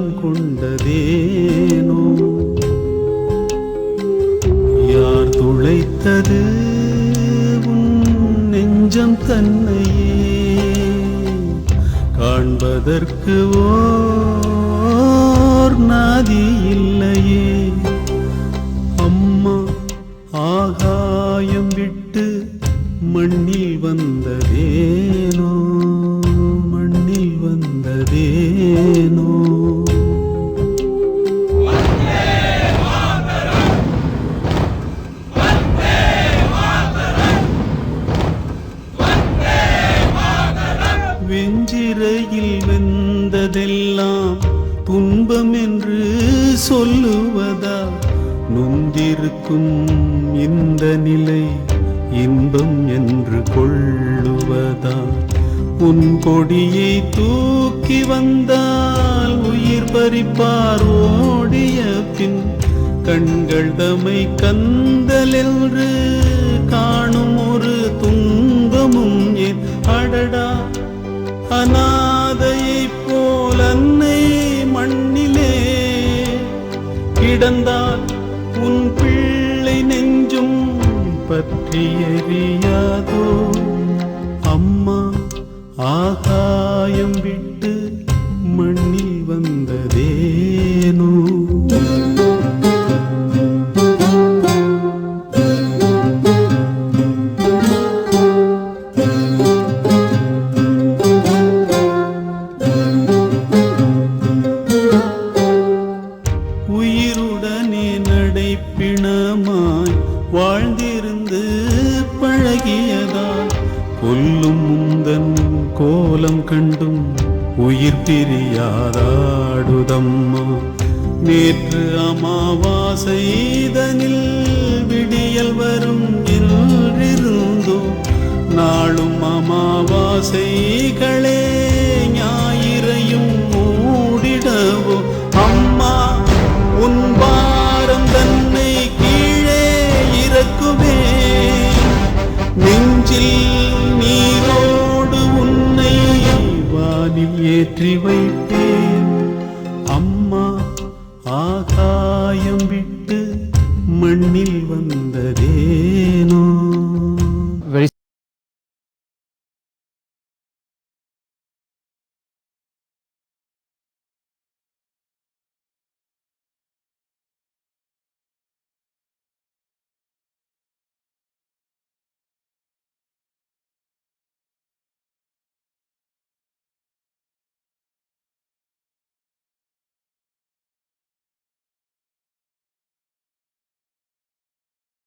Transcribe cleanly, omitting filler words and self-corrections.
உள்ளம் கொண்டதேனோ? யார் துளைத்தது உன் நெஞ்சம் தன்னையே? காண்பதற்கு ஓர் நாதி இல்லையே. அம்மா ஆகாயம் விட்டு மண்ணில் வந்ததேனோ? மண்ணில் வந்ததேனோ? வெஞ்சிரையில் வெந்ததெல்லாம் துன்பம் என்று சொல்லுவதா? நொந்திருக்கும் இந்த நிலை இன்பம் என்று கொள்ளுவதா? உன் கொடியை தூக்கி வந்தால் உயிர் பறிப்பார் ஓடிய பின். கண்கள் தமை கந்தல் என்று காணும் ஒரு துன்பமும் ஏன்? அடடா, அநாதையைப் போல் அன்னை மண்ணிலே கிடந்தால் உன் பிள்ளை நெஞ்சும் பற்றி எரியாதோ? அம்மா ஆகாயம் விட்டு மண்ணில் வந்ததேனோ? உயிருடனே நடைப்பிணமாய் வாழ்ந்திருந்து பழகியதால் கொல்லும் முந்தன் கோலம் கண்டும் உயிர் பிரியாதாடுதம்மா. நேற்று அமாவாசைதனில் விடியல் வரும் என்றிருந்தோ? நாளும் அமாவாசைகளே ஞாயிறையும் மூடிடவோ? அம்மா உன் பாரம் தன்னை கீழே இறக்குவே. நெஞ்சில் நீரோடு உன்னை வானில் ஏற்றி வைப்பேன். அம்மா ஆகாயம் விட்டு மண்ணில்